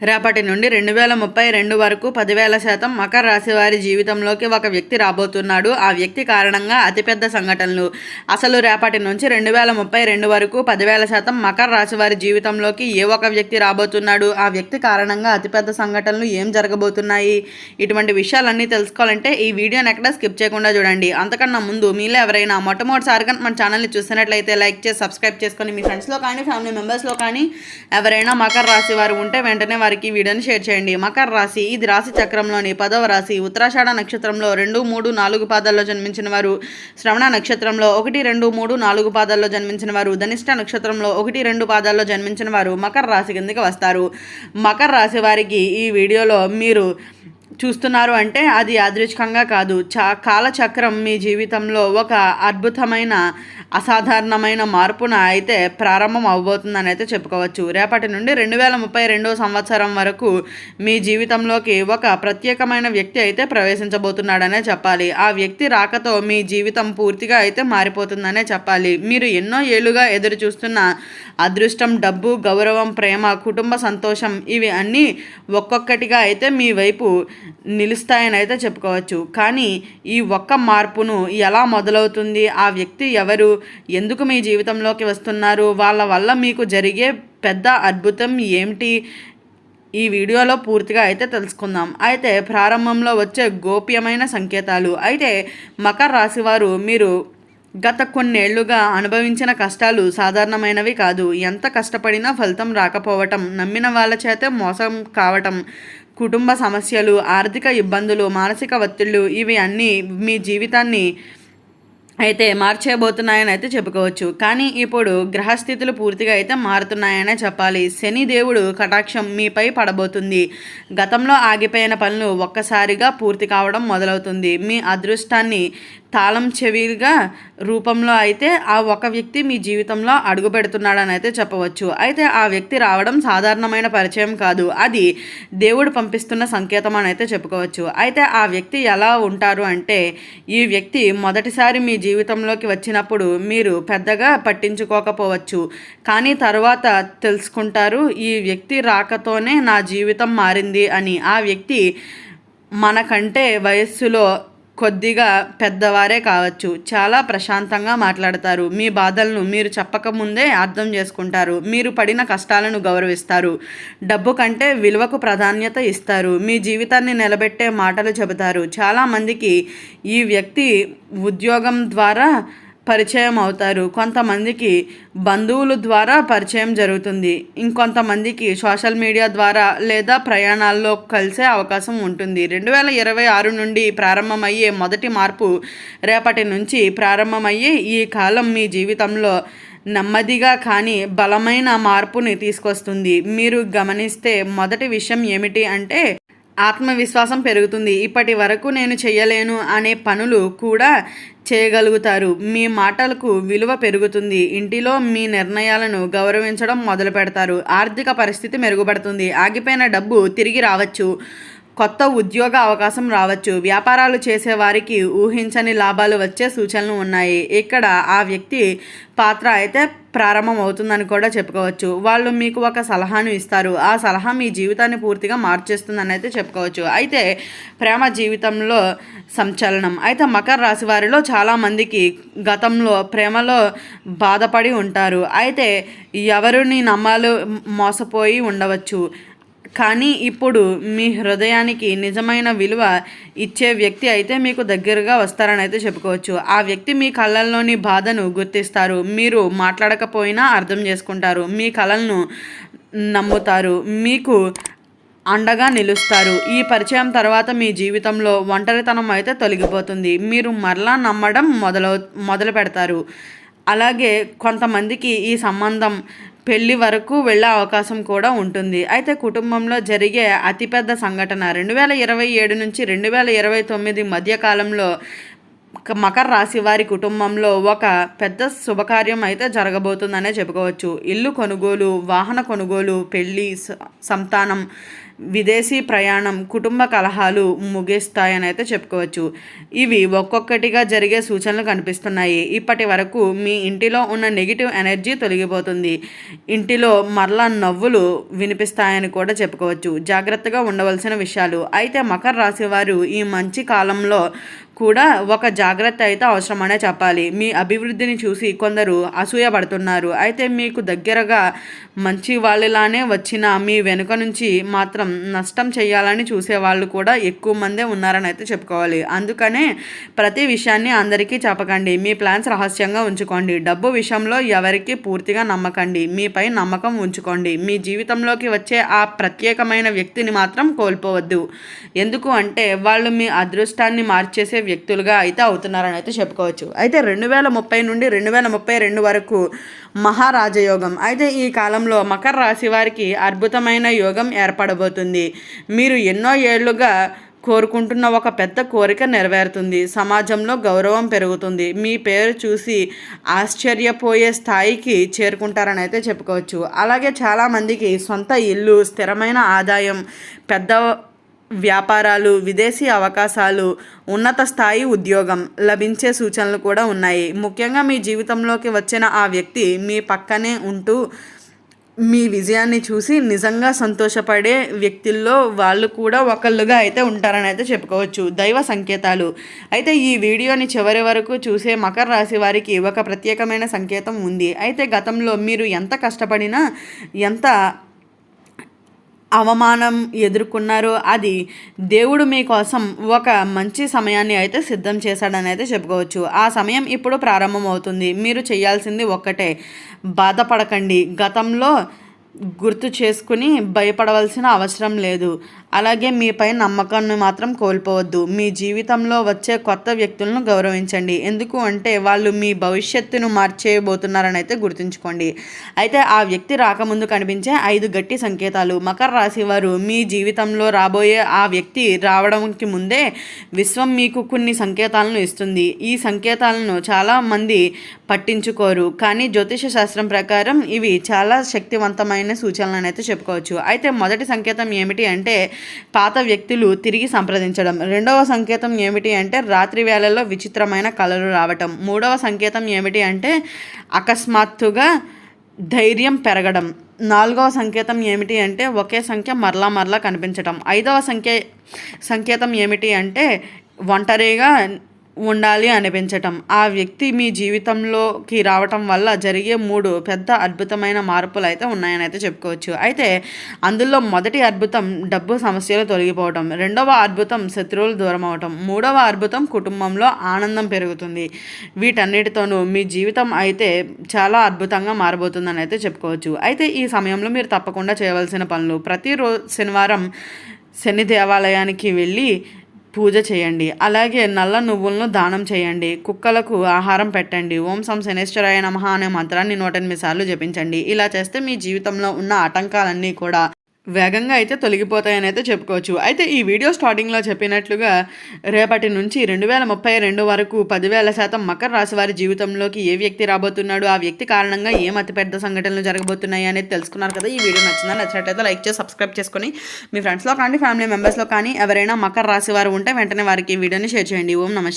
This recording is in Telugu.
రేపటి నుండి 2032 వరకు 10,000% మకర రాశి వారి జీవితంలోకి ఒక వ్యక్తి రాబోతున్నాడు. ఆ వ్యక్తి కారణంగా అతిపెద్ద సంఘటనలు. అసలు రేపటి నుంచి 2032 వరకు 10,000% మకర రాశి వారి జీవితంలోకి ఏ ఒక వ్యక్తి రాబోతున్నాడు, ఆ వ్యక్తి కారణంగా అతిపెద్ద సంఘటనలు ఏం జరగబోతున్నాయి, ఇటువంటి విషయాలన్నీ తెలుసుకోవాలంటే ఈ వీడియోని ఎక్కడ స్కిప్ చేయకుండా చూడండి. అంతకన్నా ముందు మీలో ఎవరైనా మొట్టమొదటిసారిగా మన ఛానల్ని చూస్తున్నట్లయితే లైక్ చేసి సబ్స్క్రైబ్ చేసుకొని మీ ఫ్రెండ్స్లో కానీ ఫ్యామిలీ మెంబర్స్లో కానీ ఎవరైనా మకర రాశి వారు ఉంటే వెంటనే వారికి వీడియోని షేర్ చేయండి. మకర రాశి ఇది రాశి చక్రంలోని 10వ రాశి. ఉత్తరాషాఢ నక్షత్రంలో 2, 3, 4 పాదాల్లో జన్మించిన వారు, శ్రవణ నక్షత్రంలో 1, 2, 3, 4 పాదాల్లో జన్మించిన వారు, ధనిష్ట నక్షత్రంలో 1, 2 పాదాల్లో జన్మించిన వారు మకర రాశి కిందకి వస్తారు. మకర రాశి వారికి ఈ వీడియోలో మీరు చూస్తున్నారు అంటే అది యాదృచ్ఛికంగా కాదు. కాలచక్రం మీ జీవితంలో ఒక అద్భుతమైన అసాధారణమైన మార్పున అయితే ప్రారంభం అవబోతుందని అయితే చెప్పుకోవచ్చు. రేపటి నుండి 2032 సంవత్సరం వరకు మీ జీవితంలోకి ఒక ప్రత్యేకమైన వ్యక్తి అయితే ప్రవేశించబోతున్నాడనే చెప్పాలి. ఆ వ్యక్తి రాకతో మీ జీవితం పూర్తిగా అయితే మారిపోతుందనే చెప్పాలి. మీరు ఎన్నో ఏళ్ళుగా ఎదురు చూస్తున్న అదృష్టం, డబ్బు, గౌరవం, ప్రేమ, కుటుంబ సంతోషం ఇవి అన్నీ ఒక్కొక్కటిగా అయితే మీ వైపు నిలుస్తాయని అయితే చెప్పుకోవచ్చు. కానీ ఈ ఒక్క మార్పును ఎలా మొదలవుతుంది, ఆ వ్యక్తి ఎవరు, ఎందుకు మీ జీవితంలోకి వస్తున్నారు, వాళ్ళ వల్ల మీకు జరిగే పెద్ద అద్భుతం ఏమిటి, ఈ వీడియోలో పూర్తిగా అయితే తెలుసుకుందాం. అయితే ప్రారంభంలో వచ్చే గోప్యమైన సంకేతాలు. అయితే మకర రాశి వారు మీరు గత కొన్నేళ్లుగా అనుభవించిన కష్టాలు సాధారణమైనవి కాదు. ఎంత కష్టపడినా ఫలితం రాకపోవటం, నమ్మిన వాళ్ళ చేతే మోసం కావటం, కుటుంబ సమస్యలు, ఆర్థిక ఇబ్బందులు, మానసిక ఒత్తిళ్లు ఇవి అన్నీ మీ జీవితాన్ని అయితే మార్చేయబోతున్నాయని అయితే చెప్పుకోవచ్చు. కానీ ఇప్పుడు గ్రహస్థితులు పూర్తిగా అయితే మారుతున్నాయనే చెప్పాలి. శని దేవుడు కటాక్షం మీపై పడబోతుంది. గతంలో ఆగిపోయిన పనులు ఒక్కసారిగా పూర్తి కావడం మొదలవుతుంది. మీ అదృష్టాన్ని తాళం చెవిగా రూపంలో అయితే ఆ ఒక వ్యక్తి మీ జీవితంలో అడుగు పెడుతున్నాడని అయితే చెప్పవచ్చు. అయితే ఆ వ్యక్తి రావడం సాధారణమైన పరిచయం కాదు, అది దేవుడు పంపిస్తున్న సంకేతం అని అయితే చెప్పుకోవచ్చు. అయితే ఆ వ్యక్తి ఎలా ఉంటారు అంటే, ఈ వ్యక్తి మొదటిసారి మీ జీవితంలోకి వచ్చినప్పుడు మీరు పెద్దగా పట్టించుకోకపోవచ్చు, కానీ తర్వాత తెలుసుకుంటారు ఈ వ్యక్తి రాకతోనే నా జీవితం మారింది అని. ఆ వ్యక్తి మనకంటే వయస్సులో కొద్దిగా పెద్దవారే కావచ్చు, చాలా ప్రశాంతంగా మాట్లాడతారు, మీ బాధలను మీరు చెప్పకముందే అర్థం చేసుకుంటారు, మీరు పడిన కష్టాలను గౌరవిస్తారు, డబ్బు కంటే విలువకు ప్రాధాన్యత ఇస్తారు, మీ జీవితాన్ని నిలబెట్టే మాటలు చెబుతారు. చాలామందికి ఈ వ్యక్తి ఉద్యోగం ద్వారా పరిచయం అవుతారు, కొంతమందికి బంధువుల ద్వారా పరిచయం జరుగుతుంది, ఇంకొంతమందికి సోషల్ మీడియా ద్వారా లేదా ప్రయాణాల్లో కలిసే అవకాశం ఉంటుంది. 2026 నుండి ప్రారంభమయ్యే మొదటి మార్పు రేపటి నుంచి ప్రారంభమయ్యే ఈ కాలం మీ జీవితంలో నెమ్మదిగా కానీ బలమైన మార్పుని తీసుకొస్తుంది. మీరు గమనిస్తే మొదటి విషయం ఏమిటి అంటే, ఆత్మవిశ్వాసం పెరుగుతుంది. ఇప్పటి వరకు నేను చేయలేను అనే పనులు కూడా చేయగలుగుతారు. మీ మాటలకు విలువ పెరుగుతుంది. ఇంటిలో మీ నిర్ణయాలను గౌరవించడం మొదలు పెడతారు. ఆర్థిక పరిస్థితి మెరుగుపడుతుంది. ఆగిపోయిన డబ్బు తిరిగి రావచ్చు. కొత్త ఉద్యోగ అవకాశం రావచ్చు. వ్యాపారాలు చేసేవారికి ఊహించని లాభాలు వచ్చే సూచనలు ఉన్నాయి. ఇక్కడ ఆ వ్యక్తి పాత్ర అయితే ప్రారంభం అవుతుందని కూడా చెప్పుకోవచ్చు. వాళ్ళు మీకు ఒక సలహాను ఇస్తారు. ఆ సలహా మీ జీవితాన్ని పూర్తిగా మార్చేస్తుందని అయితే చెప్పుకోవచ్చు. అయితే ప్రేమ జీవితంలో సంచలనం. అయితే మకర రాశి వారిలో చాలామందికి గతంలో ప్రేమలో బాధపడి ఉంటారు. అయితే ఎవరిని నమ్మాలో మోసపోయి ఉండవచ్చు. కానీ ఇప్పుడు మీ హృదయానికి నిజమైన విలువ ఇచ్చే వ్యక్తి అయితే మీకు దగ్గరగా వస్తారని అయితే చెప్పుకోవచ్చు. ఆ వ్యక్తి మీ కళ్ళల్లోని బాధను గుర్తిస్తారు. మీరు మాట్లాడకపోయినా అర్థం చేసుకుంటారు. మీ కళలను నమ్ముతారు. మీకు అండగా నిలుస్తారు. ఈ పరిచయం తర్వాత మీ జీవితంలో ఒంటరితనం అయితే తొలగిపోతుంది. మీరు మరలా నమ్మడం మొదలు పెడతారు. అలాగే కొంతమందికి ఈ సంబంధం పెళ్లి వరకు వెళ్ళే అవకాశం కూడా ఉంటుంది. అయితే కుటుంబంలో జరిగే అతిపెద్ద సంఘటన 2027 నుంచి 2029 మధ్యకాలంలో మకర రాశి వారి కుటుంబంలో ఒక పెద్ద శుభకార్యం అయితే జరగబోతుందనే చెప్పుకోవచ్చు. ఇల్లు కొనుగోలు, వాహన కొనుగోలు, పెళ్లి, సంతానం, విదేశీ ప్రయాణం, కుటుంబ కలహాలు ముగిస్తాయని అయితే చెప్పుకోవచ్చు. ఇవి ఒక్కొక్కటిగా జరిగే సూచనలు కనిపిస్తున్నాయి. ఇప్పటి వరకు మీ ఇంటిలో ఉన్న నెగిటివ్ ఎనర్జీ తొలగిపోతుంది. ఇంటిలో మరలా నవ్వులు వినిపిస్తాయని కూడా చెప్పుకోవచ్చు. జాగ్రత్తగా ఉండవలసిన విషయాలు అయితే మకర రాశి వారు ఈ మంచి కాలంలో కూడా ఒక జాగ్రత్త అయితే అవసరమనే చెప్పాలి. మీ అభివృద్ధిని చూసి కొందరు అసూయపడుతున్నారు. అయితే మీకు దగ్గరగా మంచి వాళ్ళలానే వచ్చిన మీ వెనుక నుంచి మాత్రం నష్టం చేయాలని చూసేవాళ్ళు కూడా ఎక్కువ మందే ఉన్నారని అయితే చెప్పుకోవాలి. అందుకనే ప్రతి విషయాన్ని అందరికీ చెప్పకండి. మీ ప్లాన్స్ రహస్యంగా ఉంచుకోండి. డబ్బు విషయంలో ఎవరికి పూర్తిగా నమ్మకండి. మీపై నమ్మకం ఉంచుకోండి. మీ జీవితంలోకి వచ్చే ఆ ప్రత్యేకమైన వ్యక్తిని మాత్రం కోల్పోవద్దు. ఎందుకు అంటే వాళ్ళు మీ అదృష్టాన్ని మార్చేసే వ్యక్తులుగా అయితే అవుతున్నారని అయితే చెప్పుకోవచ్చు. అయితే 2030 నుండి 2032 వరకు మహారాజయోగం. అయితే ఈ కాలంలో మకర రాశి వారికి అద్భుతమైన యోగం ఏర్పడబోతుంది. మీరు ఎన్నో ఏళ్లుగా కోరుకుంటున్న ఒక పెద్ద కోరిక నెరవేరుతుంది. సమాజంలో గౌరవం పెరుగుతుంది. మీ పేరు చూసి ఆశ్చర్యపోయే స్థాయికి చేరుకుంటారని అయితే చెప్పుకోవచ్చు. అలాగే చాలామందికి సొంత ఇల్లు, స్థిరమైన ఆదాయం, పెద్ద వ్యాపారాలు, విదేశీ అవకాశాలు, ఉన్నత స్థాయి ఉద్యోగం లభించే సూచనలు కూడా ఉన్నాయి. ముఖ్యంగా మీ జీవితంలోకి వచ్చిన ఆ వ్యక్తి మీ పక్కనే ఉంటూ మీ విజయాన్ని చూసి నిజంగా సంతోషపడే వ్యక్తుల్లో వాళ్ళు కూడా ఒకళ్ళుగా అయితే ఉంటారని అయితే చెప్పుకోవచ్చు. దైవ సంకేతాలు అయితే ఈ వీడియోని చివరి వరకు చూసే మకర రాశి వారికి ఒక ప్రత్యేకమైన సంకేతం ఉంది. అయితే గతంలో మీరు ఎంత కష్టపడినా, ఎంత అవమానం ఎదుర్కొన్నారో అది దేవుడు మీకోసం ఒక మంచి సమయాన్ని అయితే సిద్ధం చేశాడని అయితే చెప్పుకోవచ్చు. ఆ సమయం ఇప్పుడు ప్రారంభమవుతుంది. మీరు చేయాల్సింది ఒక్కటే, బాధపడకండి. గతంలో గుర్తు చేసుకుని భయపడవలసిన అవసరం లేదు. అలాగే మీపై నమ్మకాన్ని మాత్రం కోల్పోవద్దు. మీ జీవితంలో వచ్చే కొత్త వ్యక్తులను గౌరవించండి. ఎందుకు అంటే వాళ్ళు మీ భవిష్యత్తును మార్చేయబోతున్నారని అయితే గుర్తుంచుకోండి. అయితే ఆ వ్యక్తి రాకముందు కనిపించే 5 గట్టి సంకేతాలు. మకర రాశి వారు మీ జీవితంలో రాబోయే ఆ వ్యక్తి రావడానికి ముందే విశ్వం మీకు కొన్ని సంకేతాలను ఇస్తుంది. ఈ సంకేతాలను చాలామంది పట్టించుకోరు, కానీ జ్యోతిష శాస్త్రం ప్రకారం ఇవి చాలా శక్తివంతమైన సూచనలను అయితే చెప్పుకోవచ్చు. అయితే మొదటి సంకేతం ఏమిటి అంటే పాత వ్యక్తులు తిరిగి సంప్రదించడం. రెండవ సంకేతం ఏమిటి అంటే రాత్రి వేళల్లో విచిత్రమైన కళలు రావటం. మూడవ సంకేతం ఏమిటి అంటే అకస్మాత్తుగా ధైర్యం పెరగడం. నాలుగవ సంకేతం ఏమిటి అంటే ఒకే సంఖ్య మరలా కనిపించటం. ఐదవ సంకేతం ఏమిటి అంటే ఒంటరిగా ఉండాలి అనిపించటం. ఆ వ్యక్తి మీ జీవితంలోకి రావటం వల్ల జరిగే 3 పెద్ద అద్భుతమైన మార్పులు అయితే ఉన్నాయని అయితే చెప్పుకోవచ్చు. అయితే అందులో మొదటి అద్భుతం డబ్బు సమస్యలు తొలగిపోవటం, రెండవ అద్భుతం శత్రువులు దూరం అవటం, మూడవ అద్భుతం కుటుంబంలో ఆనందం పెరుగుతుంది. వీటన్నిటితోనూ మీ జీవితం అయితే చాలా అద్భుతంగా మారబోతుందని అయితే చెప్పుకోవచ్చు. అయితే ఈ సమయంలో మీరు తప్పకుండా చేయవలసిన పనులు: ప్రతిరోజు శనివారం శని దేవాలయానికి వెళ్ళి పూజ చేయండి. అలాగే నల్ల నువ్వులను దానం చేయండి. కుక్కలకు ఆహారం పెట్టండి. ఓం సం శనేశ్వరాయ నమః అనే మంత్రాన్ని 108 సార్లు జపించండి. ఇలా చేస్తే మీ జీవితంలో ఉన్న ఆటంకాలన్నీ కూడా వేగంగా అయితే తొలగిపోతాయని అయితే చెప్పుకోవచ్చు. అయితే ఈ వీడియో స్టార్టింగ్లో చెప్పినట్లుగా రేపటి నుంచి 2032 వరకు 10,000% మకర రాశి వారి జీవితంలోకి ఏ వ్యక్తి రాబోతున్నాడు, ఆ వ్యక్తి కారణంగా ఏం అతిపెద్ద సంఘటనలు జరగబోతున్నాయి అనేది తెలుసుకున్నారు కదా. ఈ వీడియో నచ్చినట్లయితే లైక్ చేసి సబ్స్క్రైబ్ చేసుకొని మీ ఫ్రెండ్స్లో కానీ ఫ్యామిలీ మెంబర్స్లో కానీ ఎవరైనా మకర రాశి వారు ఉంటే వెంటనే వారికి ఈ వీడియోని షేర్ చేయండి. ఓం నమః.